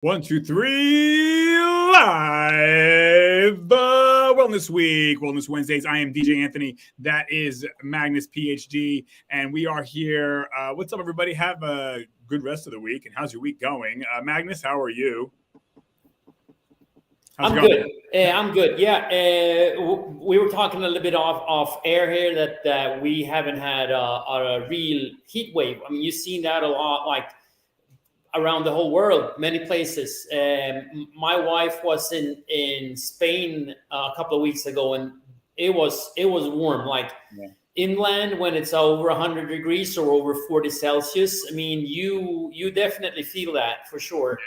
One, two, three, live Wellness Week, Wellness Wednesdays. I am DJ Anthony. That is Magnus, PhD, and we are here. What's up, everybody? Have a good rest of the week, and how's your week going? Magnus, how are you? I'm good. I'm good. Yeah, we were talking a little bit off air here that we haven't had a real heat wave. I mean, you've seen that a lot, like around the whole world, many places. My wife was in Spain a couple of weeks ago, and it was warm. Like inland, when it's over 100 degrees or over 40 Celsius, I mean, you definitely feel that for sure.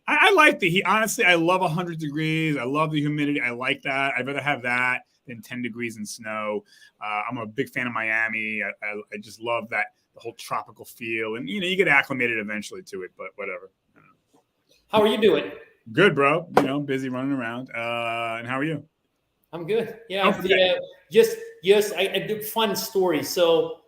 I like the heat. Honestly, I love 100 degrees. I love the humidity. I like that. I'd rather have that than 10 degrees in snow. I'm a big fan of Miami. I just love that. The whole tropical feel, and you get acclimated eventually to it, but whatever. How are you doing? Good, bro. Busy running around. And how are you? I'm good. Yeah. Just I do fun story. So,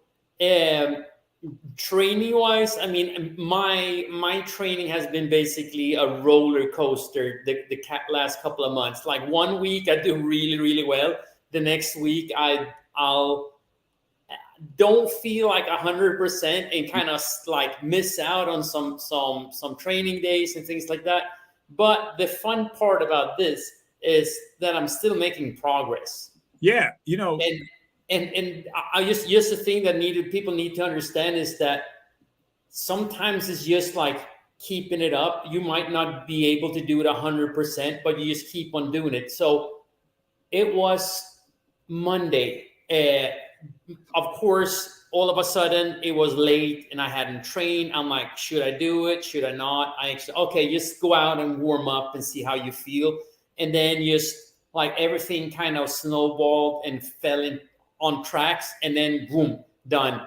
training wise, I mean, my training has been basically a roller coaster the last couple of months. Like 1 week I do really, really well. The next week I'll don't feel like 100% and kind of like miss out on some training days and things like that. But the fun part about this is that I'm still making progress. Yeah, and I just the thing that people need to understand is that sometimes it's just like keeping it up. You might not be able to do it 100%, but you just keep on doing it. So it was Monday. Of course, all of a sudden it was late and I hadn't trained. I'm like, should I do it? Should I not? Okay, just go out and warm up and see how you feel. And then just like everything kind of snowballed and fell on tracks, and then boom, done.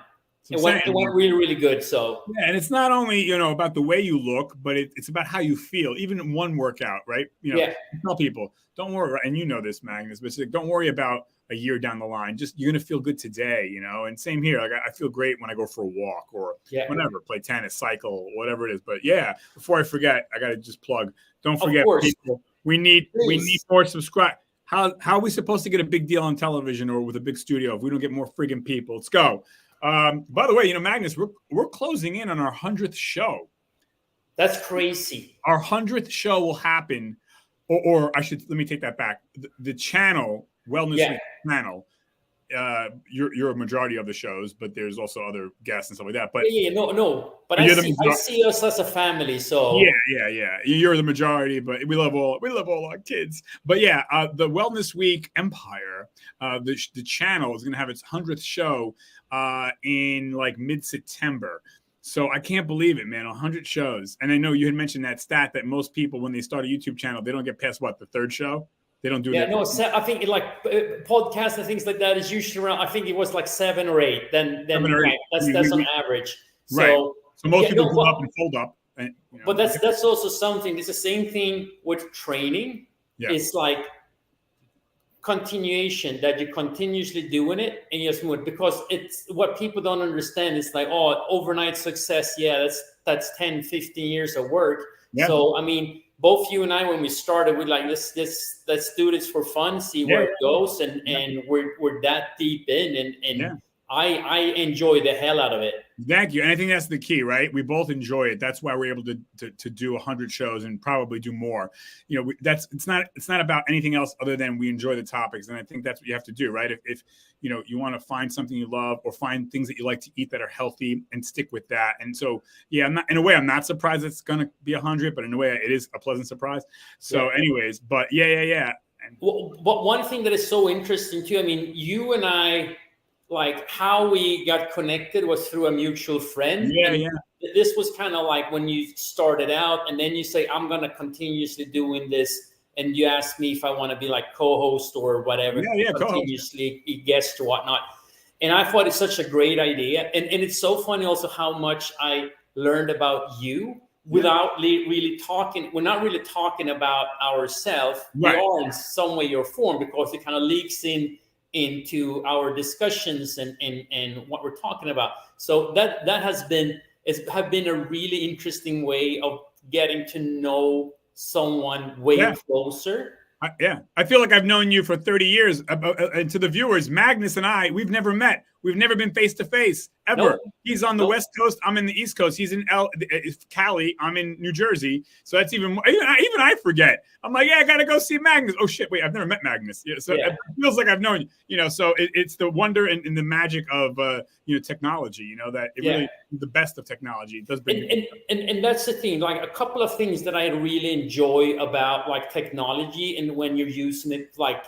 It went really, really good. So yeah, and it's not only about the way you look, but it's about how you feel. Even in one workout, right? I tell people, don't worry, and you know this, Magnus, but don't worry about a year down the line. Just you're gonna feel good today, and same here. Like I feel great when I go for a walk or whatever, play tennis, cycle, whatever it is. But yeah, before I forget, I gotta just plug. Don't forget, people. We need more subscribe. How are we supposed to get a big deal on television or with a big studio if we don't get more friggin' people? Let's go. By the way, Magnus, we're closing in on our 100th show. That's crazy. Our 100th show will happen, or let me take that back. The channel, Wellness Week channel, you're a majority of the shows, but there's also other guests and stuff like that. But no. But I see us as a family. So yeah. You're the majority, but we love all our kids. But yeah, the Wellness Week Empire, the channel is going to have its 100th show in like mid-September. So I can't believe it, man. 100 shows, and I know you had mentioned that stat that most people, when they start a YouTube channel, they don't get past the third show. They don't do that. No, I think like podcasts and things like that is usually around. I think it was like 7 or 8. Then that's on average. Right. So most people go up and fold up. But that's also something. It's the same thing with training. Yeah. It's like continuation, that you're continuously doing it and you just move it, because it's what people don't understand. It's like, overnight success. Yeah, that's 10, 15 years of work. Yeah. So I mean, both you and I, when we started, we're like, let's do this for fun, see where it goes, and we're that deep in, and I enjoy the hell out of it. Thank you. And I think that's the key, right? We both enjoy it. That's why we're able to do 100 shows and probably do more. It's not about anything else other than we enjoy the topics. And I think that's what you have to do, right? If you want to find something you love or find things that you like to eat that are healthy and stick with that. And so, yeah, I'm not surprised it's going to be 100, but in a way it is a pleasant surprise. So anyways, but yeah. But one thing that is so interesting too, I mean, you and I, like how we got connected was through a mutual friend. Yeah. This was kind of like when you started out, and then you say, I'm going to continuously doing this. And you asked me if I want to be like co-host or whatever, continuously guest or whatnot. And I thought it's such a great idea. And it's so funny also how much I learned about you without really talking. We're not really talking about ourselves. Right. We are in some way or form, because it kind of leaks into our discussions and what we're talking about. So that has been a really interesting way of getting to know someone way closer. I feel like I've known you for 30 years. And to the viewers, Magnus and I, we've never met. We've never been face to face ever. Nope. He's on the West Coast. I'm in the East Coast. He's in Cali. I'm in New Jersey. So that's even more. Even I forget. I'm like, yeah, I got to go see Magnus. Oh, shit. Wait, I've never met Magnus. Yeah, so it feels like I've known you. You know, so it's the wonder and the magic of, technology, you know, that it really the best of technology. It does bring and that's the thing. Like a couple of things that I really enjoy about like technology and when you're using it, like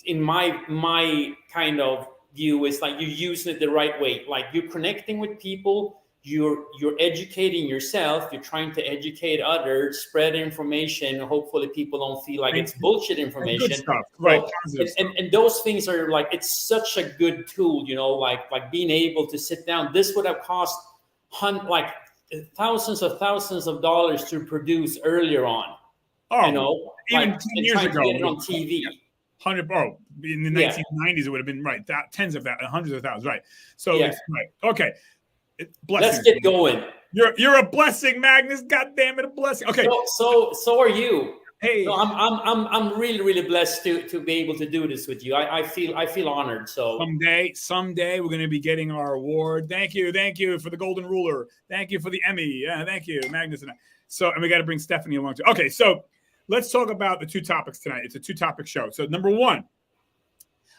in my kind of view is like you're using it the right way. Like you're connecting with people, you're educating yourself, you're trying to educate others, spread information. Hopefully people don't feel like it's bullshit information. Good stuff. Right. And those things are like, it's such a good tool, you know, like being able to sit down. This would have cost thousands of dollars to produce earlier on. Oh, you know, even 10 years ago, get it on TV. In the 1990s, it would have been tens of thousands, hundreds of thousands, right? So it's right. Okay. Let's get going. You're a blessing, Magnus. God damn it, a blessing. Okay. So are you. Hey, so I'm really, really blessed to be able to do this with you. I feel honored. So someday we're going to be getting our award. Thank you for the Golden Ruler. Thank you for the Emmy. Yeah, thank you, Magnus and I. So, and we got to bring Stephanie along too. Okay, so let's talk about the two topics tonight. It's a 2-topic show. So number one,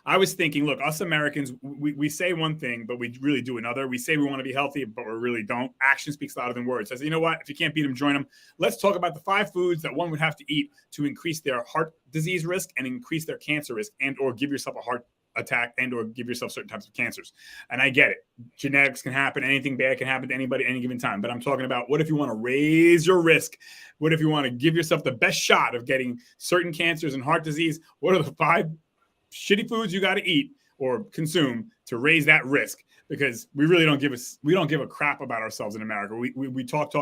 I was thinking, look, us Americans, we say one thing, but we really do another. We say we want to be healthy, but we really don't. Action speaks louder than words. I said, you know what? If you can't beat them, join them. Let's talk about the 5 foods that one would have to eat to increase their heart disease risk and increase their cancer risk and or give yourself a heart attack and or give yourself certain types of cancers. And I get it. Genetics can happen. Anything bad can happen to anybody at any given time. But I'm talking about what if you want to raise your risk? What if you want to give yourself the best shot of getting certain cancers and heart disease? What are the 5 shitty foods you got to eat or consume to raise that risk? Because we really don't give a crap about ourselves in America. We talk.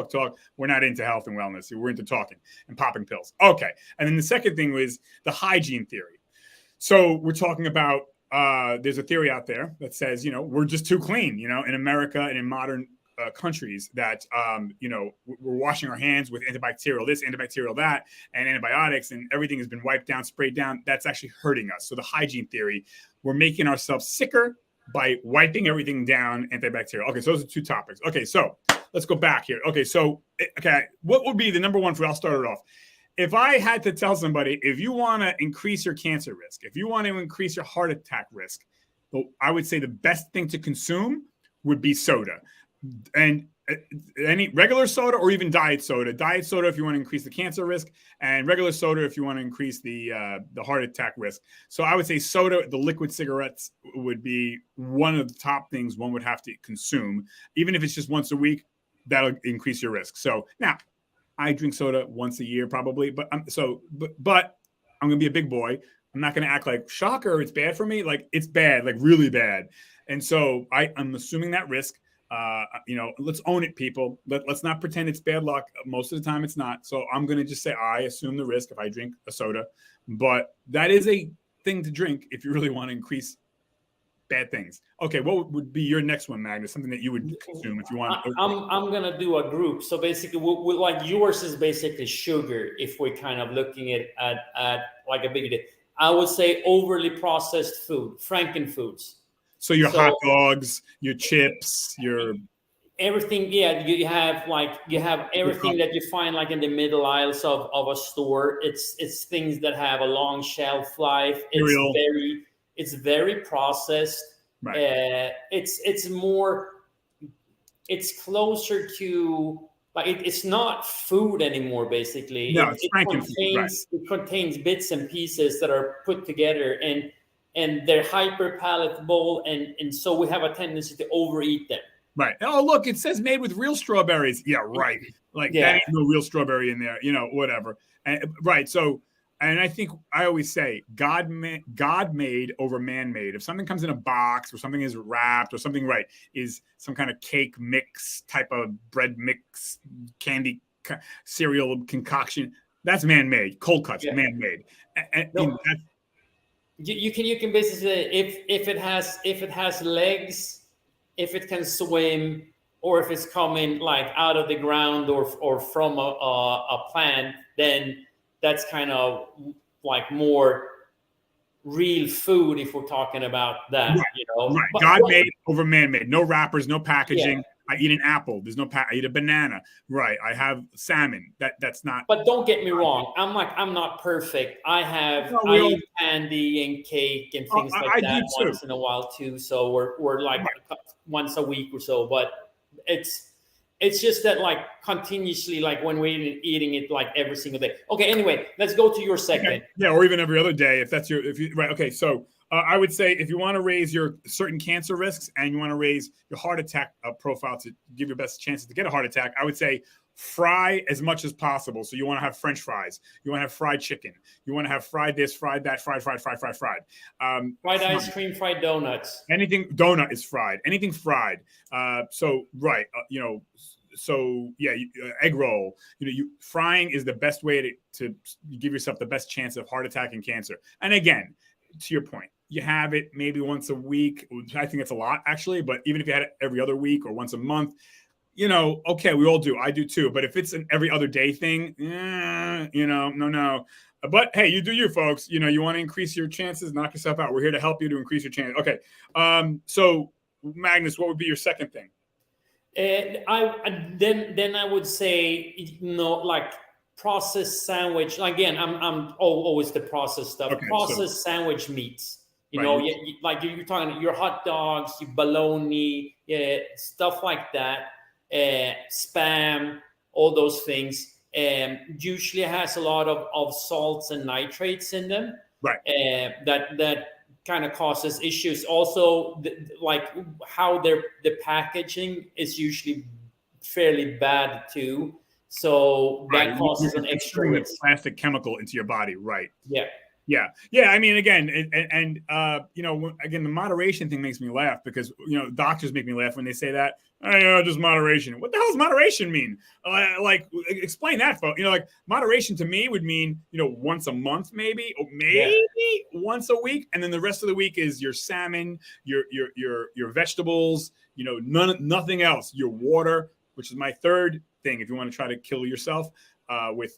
We're not into health and wellness. We're into talking and popping pills. Okay. And then the second thing was the hygiene theory. So we're talking about there's a theory out there that says, you know, we're just too clean, you know, in America and in modern countries that, we're washing our hands with antibacterial this, antibacterial that, and antibiotics, and everything has been wiped down, sprayed down. That's actually hurting us. So the hygiene theory, we're making ourselves sicker by wiping everything down antibacterial. Okay, so those are 2 topics. Okay, so let's go back here. Okay, so, what would be the number one food? I'll start it off. If I had to tell somebody, if you want to increase your cancer risk, if you want to increase your heart attack risk, I would say the best thing to consume would be soda. And any regular soda or even diet soda. Diet soda if you want to increase the cancer risk, and regular soda if you want to increase the heart attack risk. So I would say soda, the liquid cigarettes would be one of the top things one would have to consume. Even if it's just once a week, that'll increase your risk. So now, I drink soda once a year probably, but I'm going to be a big boy. I'm not going to act like shocker. It's bad for me. Like it's bad, like really bad. And so I'm assuming that risk. Let's own it, people. Let's not pretend it's bad luck. Most of the time it's not. So I'm going to just say I assume the risk if I drink a soda, but that is a thing to drink if you really want to increase bad things. Okay, what would be your next one, Magnus? Something that you would consume if you want. I'm gonna do a group. So basically, we like yours is basically sugar. If we're kind of looking at like a big, I would say overly processed food, Frankenfoods. So your hot dogs, your chips, your everything. Yeah, you have everything that you find like in the middle aisles of a store. It's things that have a long shelf life. It's very processed. Right. It's closer to like it's not food anymore. Basically, no, it contains bits and pieces that are put together, and they're hyper palatable, and so we have a tendency to overeat them. Right. Oh, look, it says made with real strawberries. Yeah, right. Like that ain't no real strawberry in there. You know, whatever. And, right. So. And I think I always say God made over man made. If something comes in a box or something is wrapped or something is some kind of cake mix type of bread mix, candy cereal concoction, that's man made. Cold cuts, man made. You can basically say if it has legs, if it can swim, or if it's coming like out of the ground or from a plant, then that's kind of like more real food if we're talking about that, right. you know. Right. God made over man made. No wrappers, no packaging. Yeah. I eat an apple. There's no I eat a banana. Right. I have salmon. That's not. But don't get me wrong. I'm not perfect. I eat candy and cake and things like that once in a while too. So we're like once a week or so. But it's just that like continuously, like when we're eating it like every single day. Okay. Anyway, let's go to your second. Okay. Yeah, or even every other day if you right. Okay. So. I would say if you want to raise your certain cancer risks and you want to raise your heart attack profile to give your best chances to get a heart attack, I would say fry as much as possible. So you want to have French fries. You want to have fried chicken. You want to have fried this, fried that, fried. Fried ice cream, fried donuts. Anything donut is fried. Anything fried. So egg roll. Frying is the best way to give yourself the best chance of heart attack and cancer. And again, to your point, you have it maybe once a week. I think it's a lot, actually. But even if you had it every other week or once a month, okay, we all do. I do too. But if it's an every other day thing, no. But hey, you do you, folks. You want to increase your chances, knock yourself out. We're here to help you to increase your chance. Okay. So Magnus, what would be your second thing? I would say, like processed sandwich. Again, I'm always the processed stuff. Okay, processed sandwich meats. You're talking your hot dogs, your bologna, stuff like that, Spam, all those things. Usually has a lot of salts and nitrates in them. Right. That kind of causes issues. Also, like how the packaging is usually fairly bad too. So that causes an extra plastic chemical into your body. Right. Yeah. I mean, again, and again, the moderation thing makes me laugh because, doctors make me laugh when they say that. Just moderation. What the hell does moderation mean? Like, explain that, folks. Like moderation to me would mean, once a month, maybe once a week. And then the rest of the week is your salmon, your vegetables, nothing else, your water, which is my third thing. If you want to try to kill yourself with,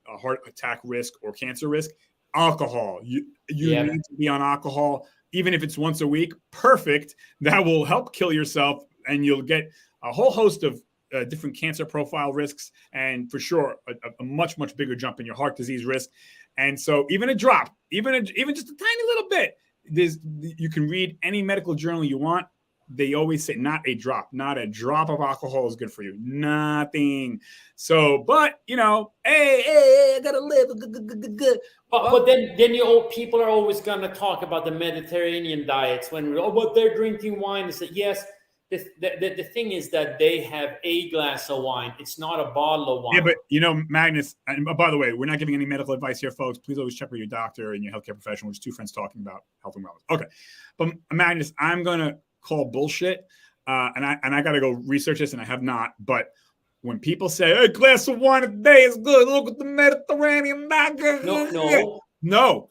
a heart attack risk or cancer risk, alcohol. You need to be on alcohol, even if it's once a week. Perfect. That will help kill yourself, and you'll get a whole host of different cancer profile risks, and for sure a much bigger jump in your heart disease risk. And so, even a drop, even just a tiny little bit. You can read any medical journal you want. They always say not a drop of alcohol is good for you. Nothing. So, but hey, I gotta live. Good. But then people are always gonna talk about the Mediterranean diets when but they're drinking wine. And say yes. The thing is that they have a glass of wine. It's not a bottle of wine. Yeah, but Magnus, and by the way, we're not giving any medical advice here, folks. Please always check with your doctor and your healthcare professional. We're just two friends talking about health and wellness. Okay. But Magnus, I'm gonna call bullshit, and I got to go research this, and I have not. But when people say a glass of wine a day is good, look at the Mediterranean. No.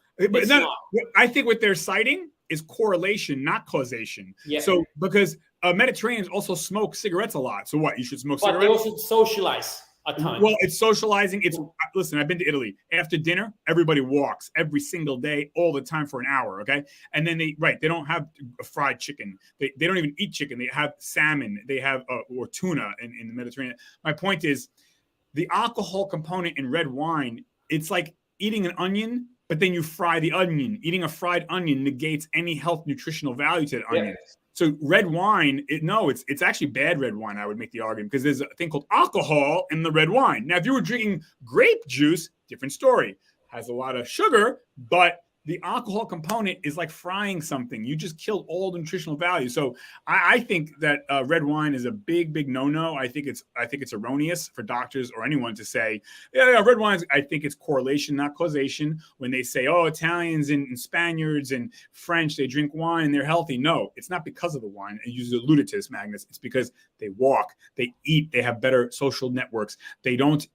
I think what they're citing is correlation, not causation. Yeah. So because Mediterraneans also smoke cigarettes a lot. So what? You should smoke cigarettes. But they also socialize a ton. Well, it's socializing. Listen, I've been to Italy. After dinner, everybody walks every single day, all the time for an hour. Okay. And then they don't have a fried chicken. They don't even eat chicken. They have salmon. They have or tuna in the Mediterranean. My point is the alcohol component in red wine. It's like eating an onion, but then you fry the onion. Eating a fried onion negates any health nutritional value to the onion. So red wine, it's actually bad red wine, I would make the argument, because there's a thing called alcohol in the red wine. Now, if you were drinking grape juice, different story. Has a lot of sugar, but the alcohol component is like frying something. You just killed all the nutritional value. So I think that red wine is a big no-no. I think it's erroneous for doctors or anyone to say, red wine. I think it's correlation, not causation. When they say, Italians and Spaniards and French, they drink wine and they're healthy. No, it's not because of the wine. And you alluded to this, Magnus. It's because they walk, they eat, they have better social networks. They don't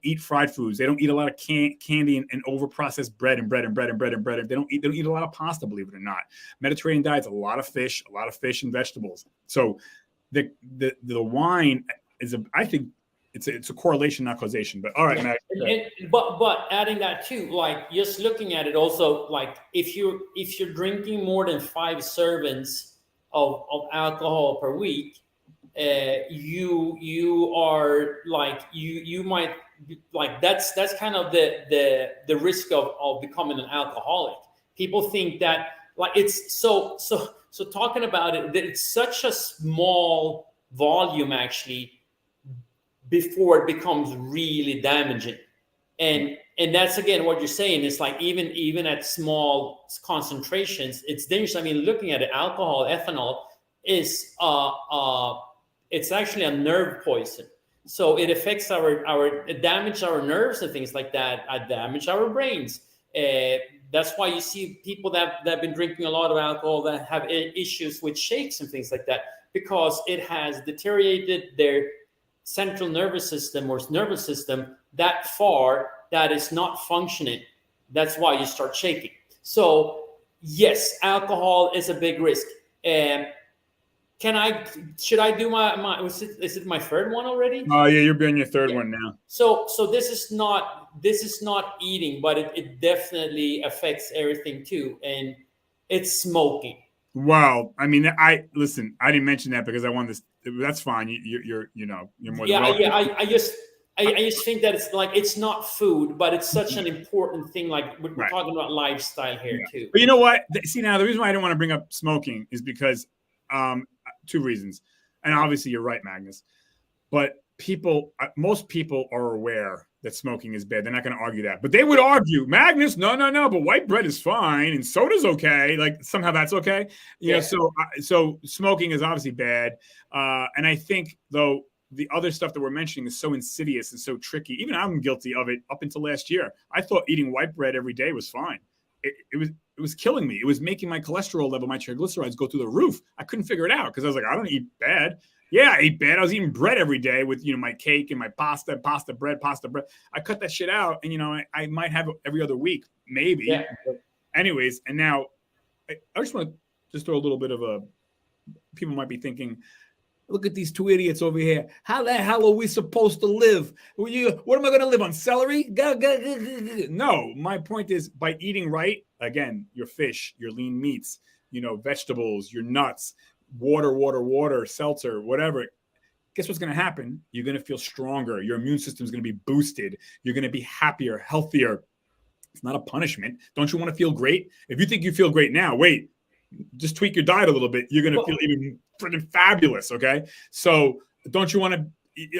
eat fried foods. They don't eat a lot of candy and over-processed bread. They don't eat a lot of pasta, believe it or not. Mediterranean diet's a lot of fish and vegetables. So the wine is I think it's a correlation, not causation. But all right, Matt. But adding that too, like just looking at it also, like if you're drinking more than 5 servings of alcohol per week, you are like you might like that's kind of the risk of becoming an alcoholic. People think that like it's so talking about it, that it's such a small volume actually before it becomes really damaging. And that's again what you're saying. It's like even at small concentrations, it's dangerous. I mean, looking at it, alcohol, ethanol is it's actually a nerve poison. So it affects it damages our nerves and things like that. It damage our brains. That's why you see people that have been drinking a lot of alcohol that have issues with shakes and things like that, because it has deteriorated their central nervous system or nervous system that far that is not functioning. That's why you start shaking. So yes, alcohol is a big risk. Should I do my is it my third one already? Oh yeah, you're doing your third one now. So this is not eating, but it definitely affects everything too, and it's smoking. Wow. I mean, I didn't mention that because I want this. That's fine. You're more. I just think that it's like it's not food, but it's such an important thing. Like we're talking about lifestyle here too. But you know what? See, now the reason why I don't want to bring up smoking is because 2 reasons, and obviously you're right, Magnus. But most people are aware that smoking is bad. They're not going to argue that, but they would argue, Magnus, no, but white bread is fine and soda's okay. Like somehow that's okay. You know, so smoking is obviously bad. And I think though the other stuff that we're mentioning is so insidious and so tricky. Even I'm guilty of it up until last year. I thought eating white bread every day was fine. It was killing me. It was making my cholesterol level, my triglycerides go through the roof. I couldn't figure it out because I was like, I don't eat bad. Yeah, I ate bad. I was eating bread every day with, my cake and my pasta bread. I cut that shit out, and, I might have it every other week, maybe. Yeah. Anyways, and now I just want to just throw a little bit of people might be thinking, look at these 2 idiots over here. How the hell are we supposed to live? What am I going to live on? Celery? No, my point is by eating right, again, your fish, your lean meats, vegetables, your nuts, water, seltzer, whatever. Guess what's going to happen? You're going to feel stronger. Your immune system is going to be boosted. You're going to be happier, healthier. It's not a punishment. Don't you want to feel great? If you think you feel great now, wait, just tweak your diet a little bit. You're going to feel even freaking fabulous. Okay. So don't you want to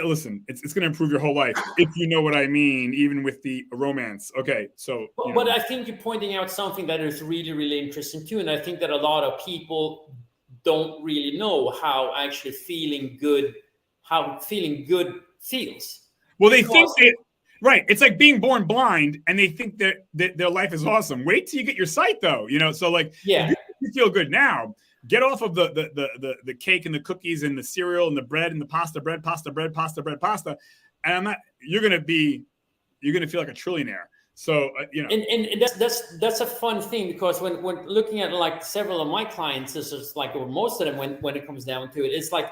listen? It's going to improve your whole life. If you know what I mean, even with the romance. Okay. So, but I think you're pointing out something that is really, really interesting too. And I think that a lot of people don't really know how actually feeling good feels. Well, they think right. It's like being born blind and they think that their life is awesome.Ait till you get your sight though, So like, if you feel good now, get off of the cake and the cookies and the cereal and the bread and the pasta. And you're going to feel like a trillionaire. So, and that's a fun thing, because when looking at like several of my clients, this is like, or most of them, when it comes down to it, it's like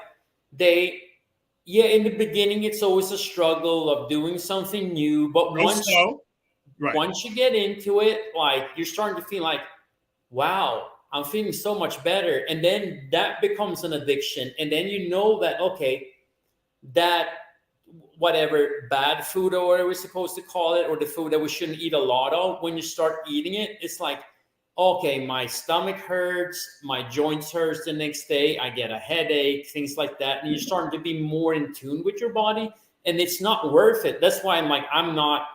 in the beginning, it's always a struggle of doing something new. But once you get into it, like you're starting to feel like, wow, I'm feeling so much better. And then that becomes an addiction. And then that, okay, that whatever bad food or whatever we're supposed to call it, or the food that we shouldn't eat a lot of, when you start eating it, it's like, okay, my stomach hurts, my joints hurts the next day, I get a headache, things like that. And you're starting to be more in tune with your body, and it's not worth it. That's why I'm like, I'm not,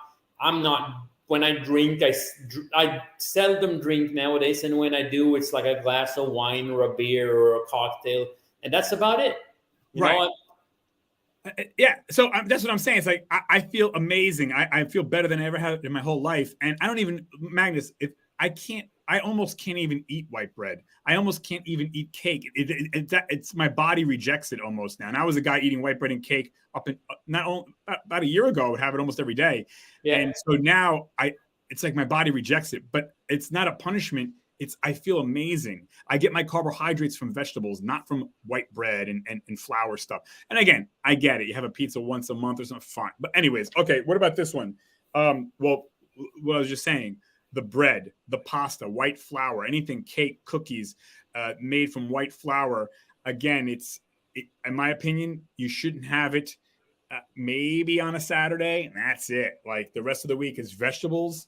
when I drink, I seldom drink nowadays. And when I do, it's like a glass of wine or a beer or a cocktail. And that's about it. You know? Yeah. So that's what I'm saying. It's like, I feel amazing. I feel better than I ever have in my whole life. And I don't even, Magnus, I almost can't even eat white bread. I almost can't even eat cake. It's my body rejects it almost now. And I was a guy eating white bread and cake about a year ago. I would have it almost every day. Yeah. And so now it's like my body rejects it, but it's not a punishment. I feel amazing. I get my carbohydrates from vegetables, not from white bread and flour stuff. And again, I get it. You have a pizza once a month or something, fine. But anyways, okay, what about this one? Well, what I was just saying, the bread, the pasta, white flour, anything, cake, cookies made from white flour. Again, in my opinion, you shouldn't have it maybe on a Saturday, and that's it. Like the rest of the week is vegetables.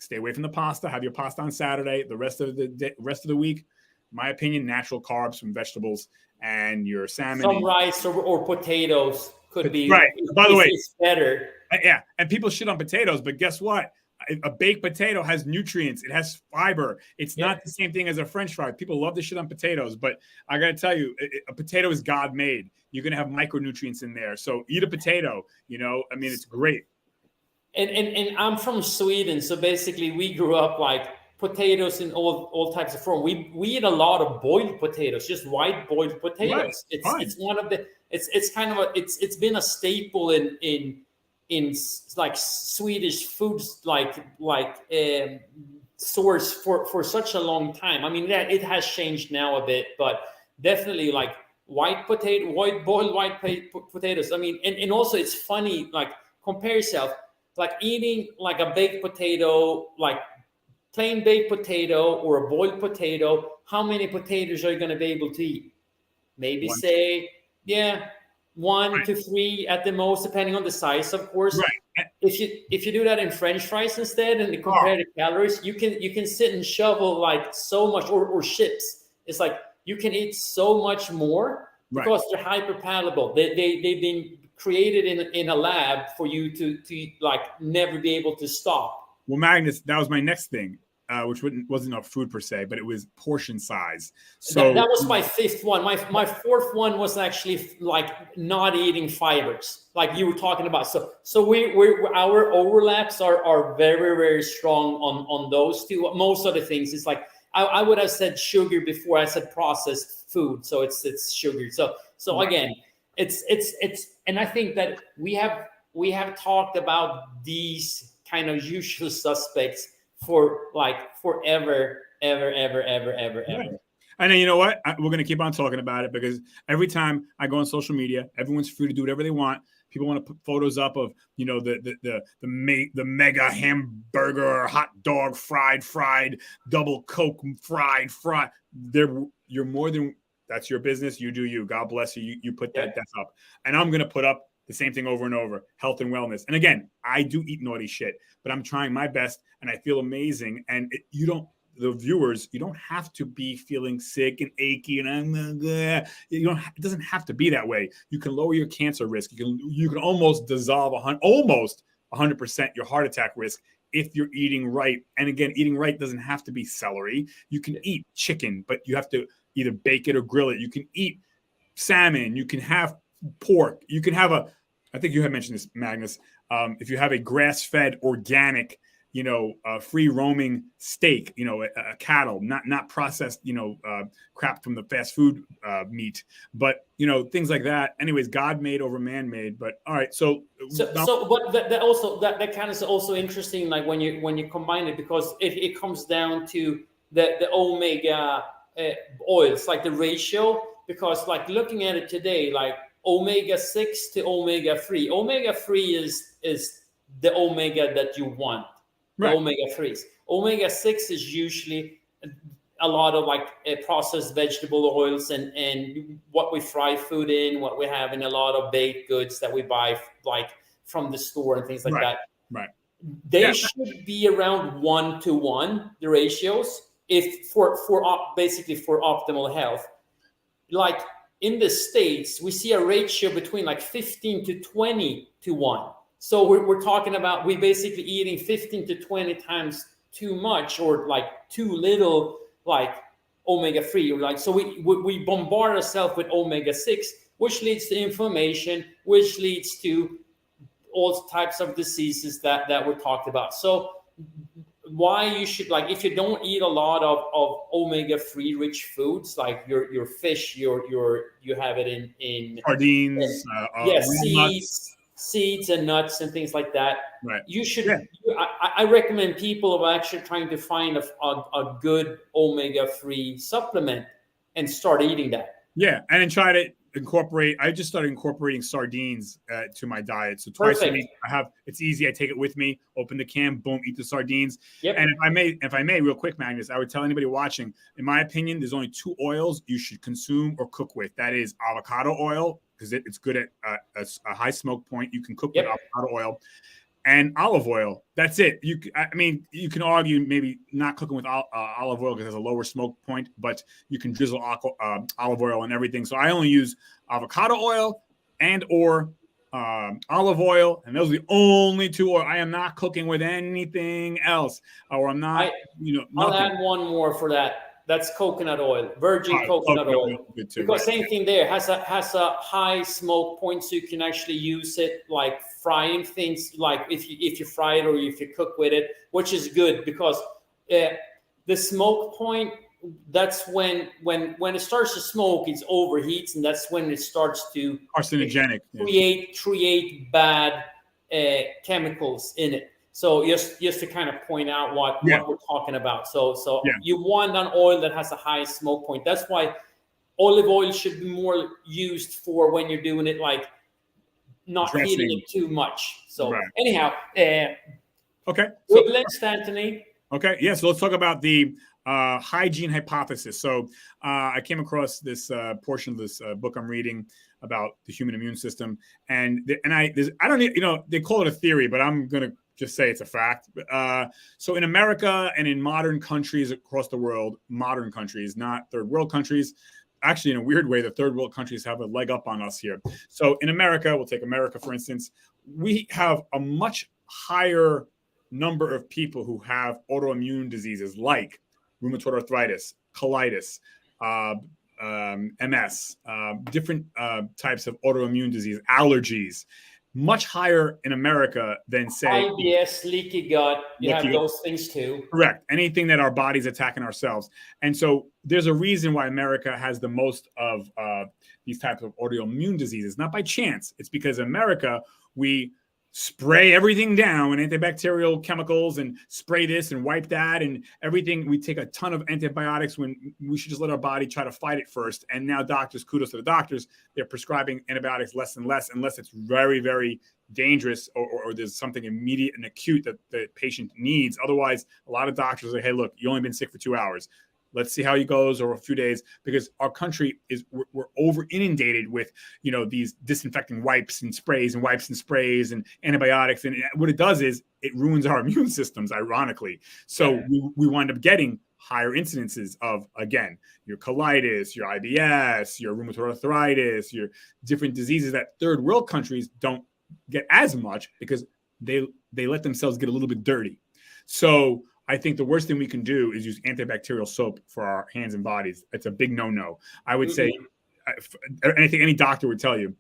Stay away from the pasta. Have your pasta on Saturday. The rest of the week, my opinion, natural carbs from vegetables and your salmon. Some rice or potatoes could be right. By the way, it's better. Yeah, and people shit on potatoes, but guess what? A baked potato has nutrients. It has fiber. It's not the same thing as a French fry. People love to shit on potatoes, but I got to tell you, a potato is God made. You're going to have micronutrients in there. So eat a potato. I mean, it's great. And I'm from Sweden, so basically we grew up like potatoes in all types of form. We eat a lot of boiled potatoes, just white boiled potatoes. Right. It's one of the it's kind of it's been a staple in like Swedish foods like source for such a long time. I mean that it has changed now a bit, but definitely like boiled white potatoes. I mean, and also it's funny, like compare yourself. Like eating like a baked potato, like plain baked potato or a boiled potato, how many potatoes are you going to be able to eat? Maybe one to three at the most, depending on the size, of course. Right. If you do that in French fries instead and you compare the calories, you can sit and shovel like so much, or chips. It's like you can eat so much more because they're hyper palatable. They've been created in a lab for you to like never be able to stop. Well, Magnus, that was my next thing, which wasn't a food per se, but it was portion size. So that was my fifth one. My fourth one was actually like not eating fibers, like you were talking about. So our overlaps are very, very strong on those two. Most of the things, it's like I would have said sugar before I said processed food. So it's sugar. So again, it's and I think that we have talked about these kind of usual suspects for like forever, ever. And then you know what? We're going to keep on talking about it because every time I go on social media, everyone's free to do whatever they want. People want to put photos up of, the mega hamburger or hot dog, fried, double Coke, fried. You're more than, that's your business. You do you. God bless you. You put that up. And I'm going to put up the same thing over and over, health and wellness. And again, I do eat naughty shit, but I'm trying my best and I feel amazing. And the viewers, you don't have to be feeling sick and achy and it doesn't have to be that way. You can lower your cancer risk. You can almost dissolve almost 100% your heart attack risk if you're eating right. And again, eating right doesn't have to be celery. You can eat chicken, but you have to either bake it or grill it. You can eat salmon. You can have pork. You can have I think you had mentioned this, Magnus. If you have a grass-fed, organic, free roaming steak, a cattle, not processed, crap from the fast food meat, but things like that. Anyways, God made over man made. But all right, but that kind of is also interesting, like when you combine it, because it comes down to the omega oils, like the ratio, because like looking at it today, like omega-6 to omega-3. Omega-3 is the omega that you want. Right. Omega-3s. Omega-6 is usually a lot of like processed vegetable oils and what we fry food in, what we have in a lot of baked goods that we buy like from the store and things like that. Right. They should be around 1-to-1, the ratios, if basically for optimal health. Like in the States, we see a ratio between like 15 to 20 to 1. So we're talking about we basically eating 15 to 20 times too much or like too little like omega-3. Like, so we bombard ourselves with omega-6, which leads to inflammation, which leads to all types of diseases that we talked about. So why you should, like, if you don't eat a lot of omega-3 rich foods, like your fish, you have it in sardines, seeds, seeds and nuts and things like that. Right. You should. Yeah. I recommend people of actually trying to find a good omega-3 supplement and start eating that. Yeah, and then try to incorporate. I just started incorporating sardines to my diet. So twice a week, it's easy. I take it with me. Open the can, boom, eat the sardines. Yep. And if I may, real quick, Magnus, I would tell anybody watching, in my opinion, there's only 2 oils you should consume or cook with. That is avocado oil, because it's good at a high smoke point. You can cook with avocado oil. And olive oil. That's it. You can argue maybe not cooking with olive oil because it has a lower smoke point, but you can drizzle olive oil and everything. So I only use avocado oil and or olive oil, and those are the only 2 oil. I am not cooking with anything else, or I'm not. I'll add one more for that. That's coconut oil, virgin coconut oil. Good too, because same thing there, has a high smoke point, so you can actually use it like frying things, like if you fry it or if you cook with it, which is good because the smoke point, that's when it starts to smoke, it overheats, and that's when it starts to carcinogenic create bad chemicals in it. So just to kind of point out what we're talking about. So you want an oil that has a high smoke point. That's why olive oil should be more used for when you're doing it, like not heating it too much. So anyhow, okay. So let's, Anthony. Okay, yeah. So let's talk about the hygiene hypothesis. So I came across this portion of this book I'm reading about the human immune system, and I don't they call it a theory, but I'm gonna just say it's a fact. So in America and in modern countries across the world, modern countries, not third world countries, actually in a weird way, the third world countries have a leg up on us here. So in America, we'll take America, for instance, we have a much higher number of people who have autoimmune diseases like rheumatoid arthritis, colitis, MS, different types of autoimmune disease, allergies, much higher in America than, say, IBS, leaky gut. You have those things too. Correct. Anything that our body's attacking ourselves. And so there's a reason why America has the most of these types of autoimmune diseases, not by chance. It's because in America, we spray everything down with antibacterial chemicals and spray this and wipe that and everything. We take a ton of antibiotics when we should just let our body try to fight it first. And now doctors, kudos to the doctors, they're prescribing antibiotics less and less, unless it's very, very dangerous or there's something immediate and acute that the patient needs. Otherwise, a lot of doctors say, hey, look, you only been sick for 2 hours. Let's see how he goes over a few days, because our country we're over inundated with, these disinfecting wipes and sprays and antibiotics. And what it does is it ruins our immune systems, ironically. So we wind up getting higher incidences of, again, your colitis, your IBS, your rheumatoid arthritis, your different diseases that third world countries don't get as much because they let themselves get a little bit dirty. So I think the worst thing we can do is use antibacterial soap for our hands and bodies. It's a big no-no. I would say, anything any doctor would tell you,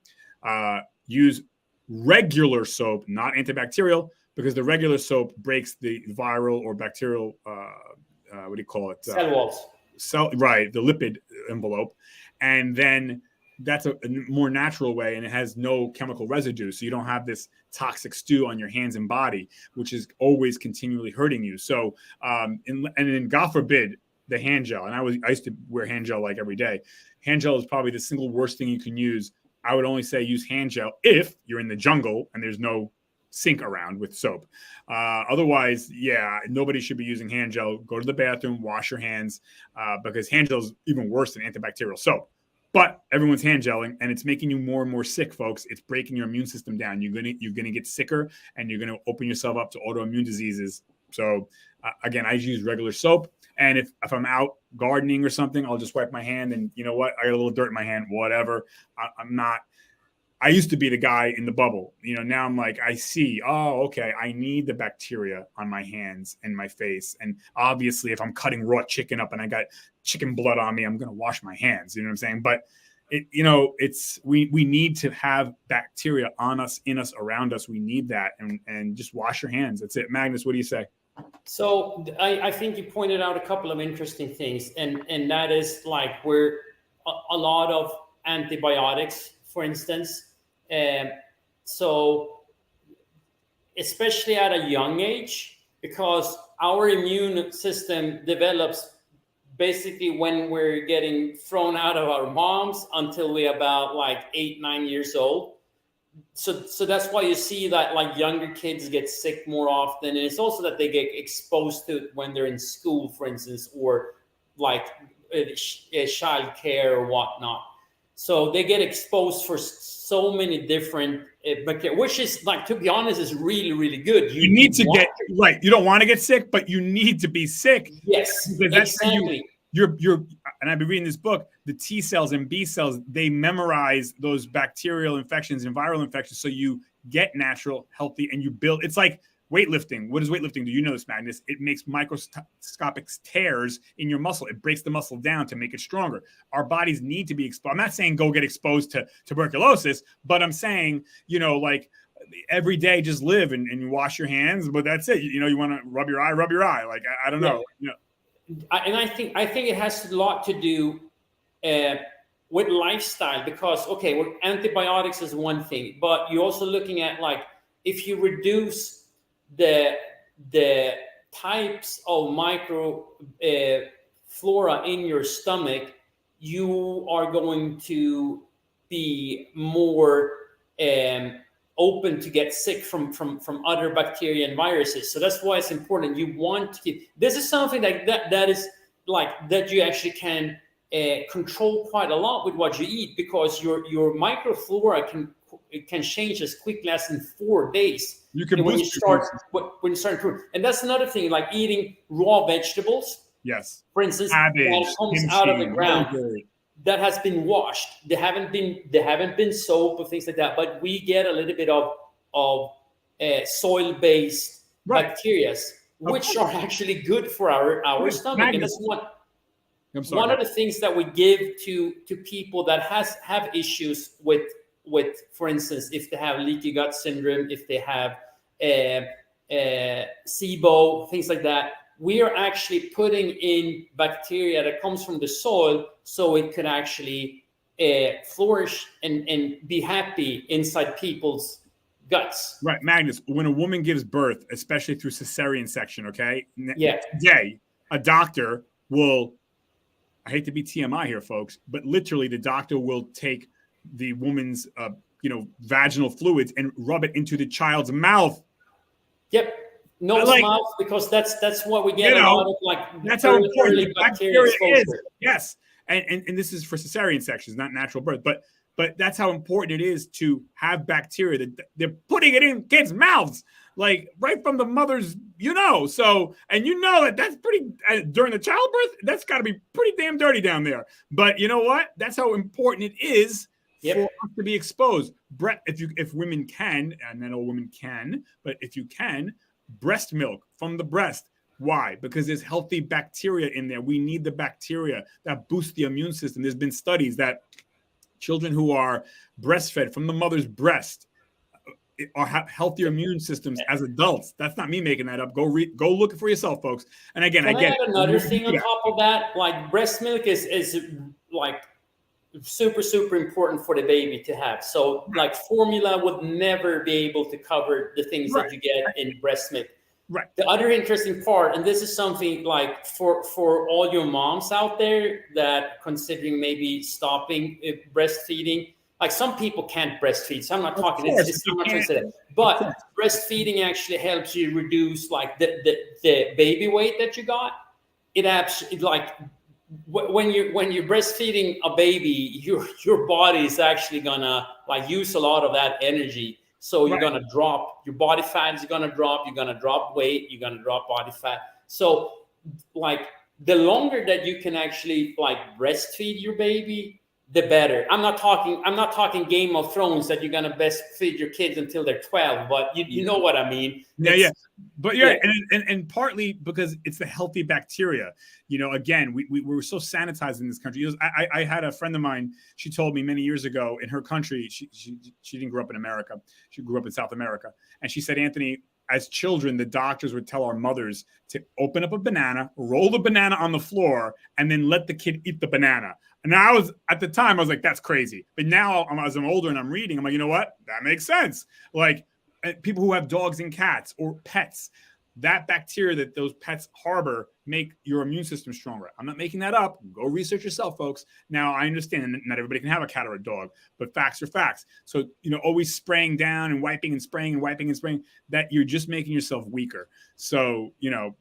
use regular soap, not antibacterial, because the regular soap breaks the viral or bacterial, what do you call it? Cell walls. The lipid envelope. And then that's a more natural way, and it has no chemical residue. So you don't have this toxic stew on your hands and body, which is always continually hurting you. So, and then God forbid the hand gel. And I used to wear hand gel like every day. Hand gel is probably the single worst thing you can use. I would only say use hand gel if you're in the jungle and there's no sink around with soap. Otherwise, nobody should be using hand gel. Go to the bathroom, wash your hands, because hand gel is even worse than antibacterial soap. But everyone's hand gelling, and it's making you more and more sick, folks. It's breaking your immune system down. You're gonna get sicker, and you're gonna open yourself up to autoimmune diseases. So again, I use regular soap, and if I'm out gardening or something, I'll just wipe my hand. And you know what? I got a little dirt in my hand. Whatever. I'm not. I used to be the guy in the bubble. Now I'm like, I see. Oh, okay. I need the bacteria on my hands and my face. And obviously, if I'm cutting raw chicken up and I got chicken blood on me, I'm going to wash my hands. You know what I'm saying? But we need to have bacteria on us, in us, around us. We need that, and just wash your hands. That's it. Magnus, what do you say? So I think you pointed out a couple of interesting things, and that is like where a lot of antibiotics, for instance, So especially at a young age, because our immune system develops basically when we're getting thrown out of our moms until we're about like 8-9 years old. So that's why you see that like younger kids get sick more often, and it's also that they get exposed to it when they're in school, for instance, or like child care or whatnot. So they get exposed for so many different bacteria, which is like, to be honest, is really, really good. You need to get right. You don't want to get sick, but you need to be sick. Yes, exactly. You're and I've been reading this book, the T cells and B cells, they memorize those bacterial infections and viral infections. So you get natural, healthy, and you build. It's like weightlifting. What does weightlifting do? You know this, Magnus. It makes microscopic tears in your muscle. It breaks the muscle down to make it stronger. Our bodies need to be exposed. I'm not saying go get exposed to tuberculosis, but I'm saying, like every day just live and you wash your hands, but that's it. You want to rub your eye. Like, I don't know. And I think it has a lot to do with lifestyle, because antibiotics is one thing, but you're also looking at, like, if you reduce the types of micro flora in your stomach, you are going to be more open to get sick from other bacteria and viruses. So that's why it's important. You want to keep, this is something that is like that you actually can control quite a lot with what you eat, because your microflora can change as quickly as in 4 days. You can when you start improving. And that's another thing, like eating raw vegetables. Yes. For instance, cabbage, that comes out of the ground. That has been washed. They haven't been soap or things like that. But we get a little bit of soil-based bacteria, which are actually good for our stomach. And that's one of the things that we give to people that have issues with, for instance, if they have leaky gut syndrome, if they have SIBO, things like that. We are actually putting in bacteria that comes from the soil, so it could actually flourish and be happy inside people's guts. Right, Magnus, when a woman gives birth, especially through cesarean section, okay? Yeah. Today, a doctor will, I hate to be TMI here, folks, but literally the doctor will take the woman's, vaginal fluids and rub it into the child's mouth. Yep. Nose, mouth, because that's what we get a lot of, like, that's how important bacteria is. Yes. And this is for cesarean sections, not natural birth, but that's how important it is to have bacteria that they're putting it in kids' mouths, like right from the mother's, so, and that's pretty, during the childbirth, that's got to be pretty damn dirty down there. But you know what? That's how important it is for us to be exposed. If women can, and not all women can, but if you can, breast milk from the breast. Why? Because there's healthy bacteria in there. We need the bacteria that boost the immune system. There's been studies that children who are breastfed from the mother's breast have healthier immune systems as adults. That's not me making that up. Go look it for yourself, folks. And again, I get another thing on top of that. Like, breast milk is like super, super important for the baby to have. So like formula would never be able to cover the things that you get in breast milk. Right. The other interesting part, and this is something like for all your moms out there that considering maybe stopping breastfeeding, like some people can't breastfeed. So I'm not talking, I'm not trying to say that. But breastfeeding actually helps you reduce like the baby weight that you got. It actually, like, when you're breastfeeding a baby, your body is actually gonna like use a lot of that energy. So you're gonna drop your body fat is gonna drop. You're gonna drop weight. You're gonna drop body fat. So like the longer that you can actually like breastfeed your baby, the better. I'm not talking Game of Thrones that you're gonna breastfeed your kids until they're 12, but you know what I mean. But and partly because it's the healthy bacteria. Again, we were so sanitized in this country. I had a friend of mine. She told me many years ago, in her country, she didn't grow up in America. She grew up in South America, and she said, Anthony, as children, the doctors would tell our mothers to open up a banana, roll the banana on the floor, and then let the kid eat the banana. And I was, at the time, I was like, that's crazy. But now, as I'm older and I'm reading, I'm like, you know what? That makes sense. Like people who have dogs and cats or pets, that bacteria that those pets harbor make your immune system stronger. I'm not making that up. Go research yourself, folks. Now, I understand that not everybody can have a cat or a dog, but facts are facts. So, always spraying down and wiping and spraying and wiping and spraying, that you're just making yourself weaker. So,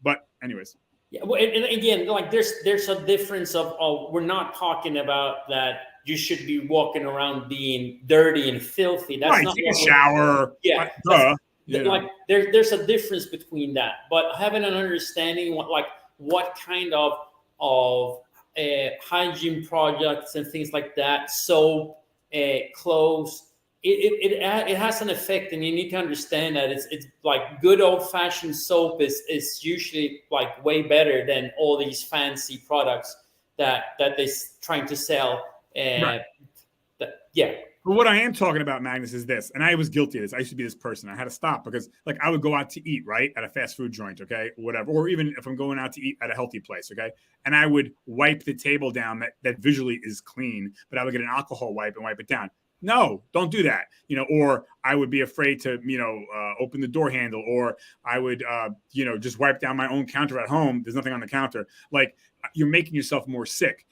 but anyways. Yeah, well, and again, like there's a difference of we're not talking about that you should be walking around being dirty and filthy. That's right, not take a shower. Yeah, like there's a difference between that. But having an understanding what kind of hygiene products and things like that, soap, clothes. It has an effect, and you need to understand that it's like good old fashioned soap is usually like way better than all these fancy products that they're trying to sell. Right. Yeah. But what I am talking about, Magnus, is this, and I was guilty of this. I used to be this person. I had to stop because, like, I would go out to eat, right, at a fast food joint, okay, whatever, or even if I'm going out to eat at a healthy place, okay, and I would wipe the table down that visually is clean, but I would get an alcohol wipe and wipe it down. No, don't do that. Or I would be afraid to, open the door handle, or I would, just wipe down my own counter at home. There's nothing on the counter. Like, you're making yourself more sick,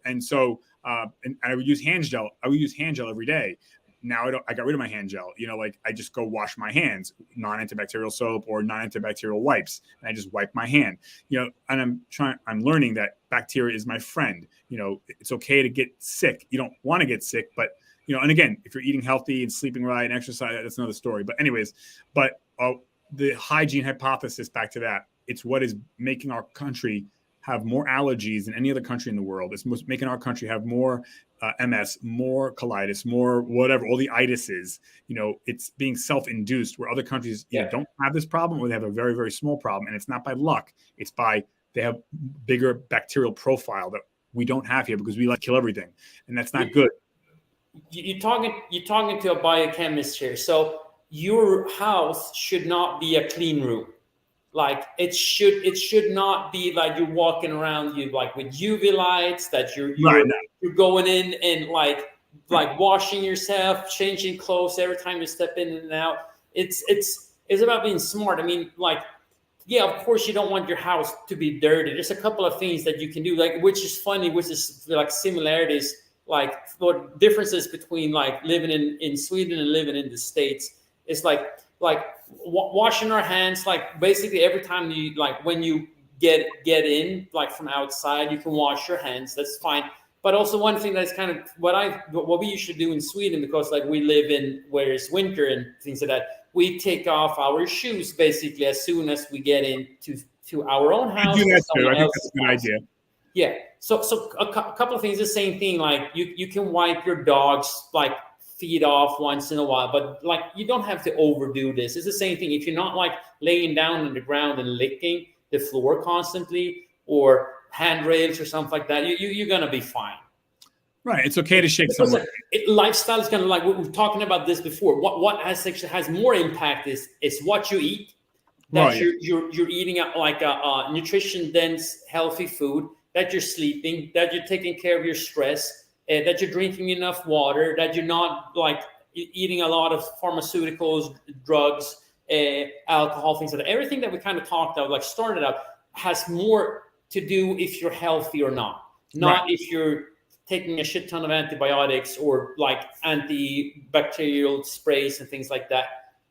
and so, and I would use hand gel. I would use hand gel every day. Now I got rid of my hand gel. Like I just go wash my hands, non-antibacterial soap or non-antibacterial wipes, and I just wipe my hand. And I'm learning that bacteria is my friend. It's okay to get sick. You don't want to get sick, but and again, if you're eating healthy and sleeping right and exercise, that's another story. But anyways, the hygiene hypothesis, back to that, it's what is making our country have more allergies than any other country in the world. It's making our country have more MS, more colitis, more whatever, all the itises. It's being self-induced, where other countries either don't have this problem or they have a very, very small problem. And it's not by luck. It's by they have bigger bacterial profile that we don't have here because we kill everything. And that's not good. You're talking to a biochemist here. So your house should not be a clean room. Like it should not be like you're walking around with UV lights, that you're going in and like washing yourself, changing clothes every time you step in and out. It's about being smart. I mean, yeah, of course you don't want your house to be dirty. There's a couple of things that you can do, which is funny, which is like similarities, what differences between living in Sweden and living in the States. It's like washing our hands, basically every time you when you get in from outside, you can wash your hands. That's fine. But also one thing that's kind of what we usually do in Sweden, because we live in where it's winter and things like that, we take off our shoes basically as soon as we get into our own house. I do that too. I think that's a good idea. Yeah. So a couple of things. The same thing. You can wipe your dog's feet off once in a while, but you don't have to overdo this. It's the same thing. If you're not laying down on the ground and licking the floor constantly or handrails or something like that, you're gonna be fine. Right. It's okay to shake someone. Lifestyle is kind of we were talking about this before. What has more impact is what you eat. That you're eating a nutrition dense, healthy food. That you're sleeping. That you're taking care of your stress. That you're drinking enough water. That you're not eating a lot of pharmaceuticals, drugs, alcohol, things like that. Everything that we kind of talked about, started out, has more to do if you're healthy or not. Not if you're taking a shit ton of antibiotics or antibacterial sprays and things like that.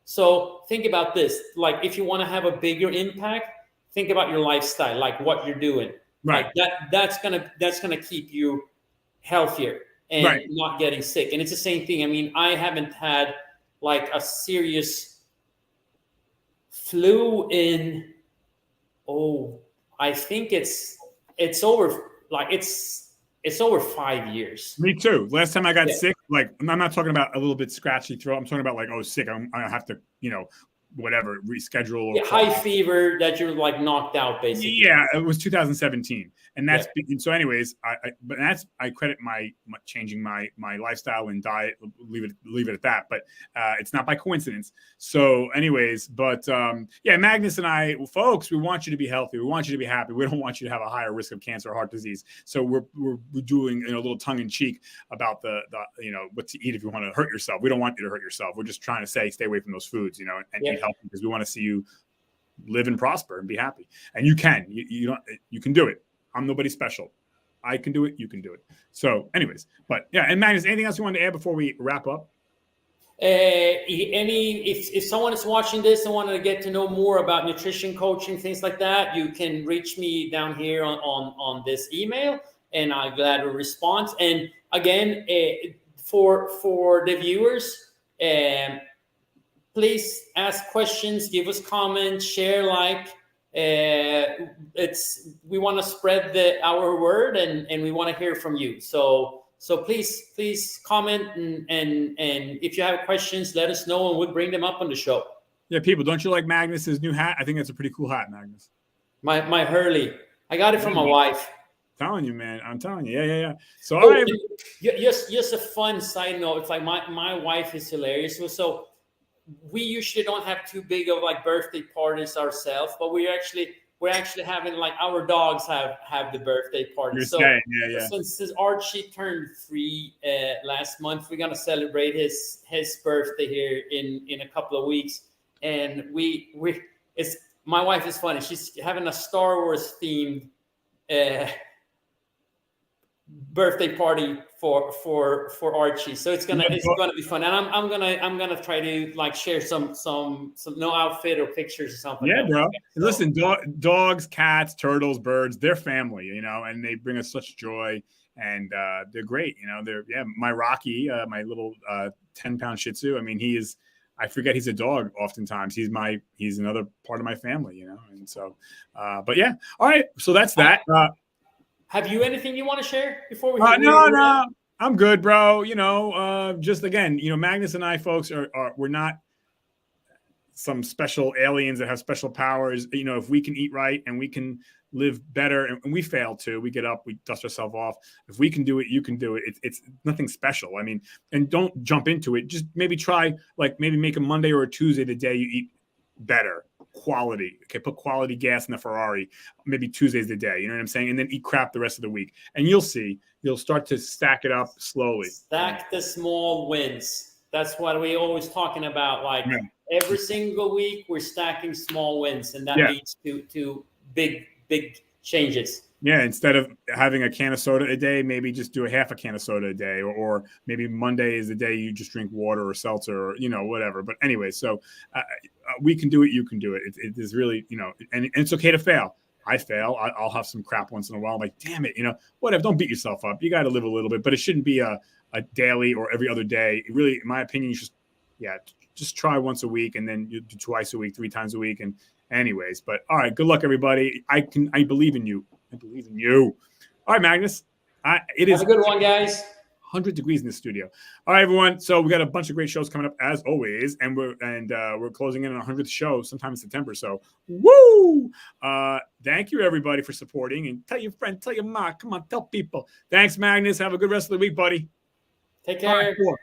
So think about this. If you want to have a bigger impact, think about your lifestyle, what you're doing. Right. That's gonna keep you healthier and not getting sick. And it's the same thing. I mean, I haven't had a serious flu in I think it's over it's over 5 years. Me too. Last time I got sick, I'm not talking about a little bit scratchy throat. I'm talking about sick. I have to whatever, reschedule. Or high fever that you're like knocked out, basically. Yeah, it was 2017. And that's so anyways, I credit my changing my lifestyle and diet, leave it at that. But it's not by coincidence. So anyways, but Magnus and I, folks, we want you to be healthy. We want you to be happy. We don't want you to have a higher risk of cancer or heart disease. So we're doing a little tongue in cheek about the what to eat if you want to hurt yourself. We don't want you to hurt yourself. We're just trying to say stay away from those foods, and eat healthy, because we want to see you live and prosper and be happy. And you can. You can do it. I'm nobody special. I can do it. You can do it. So anyways, but yeah. And Magnus, anything else you wanted to add before we wrap up? If someone is watching this and wanted to get to know more about nutrition coaching, things like that, you can reach me down here on this email, and I'm glad to respond. And again, for the viewers, please ask questions, give us comments, share, we want to spread our word, and we want to hear from you. So please comment, and if you have questions, let us know, and we'll bring them up on the show. Yeah, people, don't you like Magnus's new hat? I think that's a pretty cool hat, Magnus. My Hurley. I got it from my wife. I'm telling you, man. I'm telling you. Yeah. So just a fun side note. It's like my wife is hilarious. So we usually don't have too big of birthday parties ourselves, but we're actually having our dogs have the birthday party. Since Archie turned 3 last month, we're gonna celebrate his birthday here in a couple of weeks. And my wife is funny. She's having a Star Wars themed birthday party for Archie, so it's gonna be fun, and I'm gonna try to share some no outfit or pictures or something. Yeah, bro. Listen, dogs, cats, turtles, birds, they're family, and they bring us such joy, and they're great. My Rocky, my little 10-pound Shih Tzu. I mean, I forget he's a dog. Oftentimes, he's another part of my family, and so. But yeah, all right. So that's that. Have you anything you want to share before we? No. I'm good, bro. Just again, Magnus and I, folks, we're not some special aliens that have special powers. If we can eat right and we can live better, and we fail too, we get up, we dust ourselves off. If we can do it, you can do it. It's nothing special. I mean, and don't jump into it. Just maybe try, maybe make a Monday or a Tuesday the day you eat better. Quality. Okay, put quality gas in the Ferrari. Maybe Tuesday's the day. You know what I'm saying? And then eat crap the rest of the week. And you'll see. You'll start to stack it up slowly. Stack the small wins. That's what we always talking about. Every single week, we're stacking small wins, and that leads to big changes. Yeah, instead of having a can of soda a day, maybe just do a half a can of soda a day, or maybe Monday is the day you just drink water or seltzer, or whatever. But anyway, so we can do it. You can do it. It is really, and it's okay to fail. I fail. I'll have some crap once in a while. I'm like, damn it, whatever. Don't beat yourself up. You got to live a little bit, but it shouldn't be a daily or every other day. It really, in my opinion, you should, just try once a week, and then you do twice a week, 3 times a week. And anyways, but all right, good luck, everybody. I believe in you. I believe in you. All right, Magnus. It is a good one, guys. 100 degrees in the studio. All right, everyone. So we got a bunch of great shows coming up as always, and we're closing in on 100th show sometime in September. So woo! Thank you, everybody, for supporting, and tell your friend, tell your mom. Come on, tell people. Thanks, Magnus. Have a good rest of the week, buddy. Take care.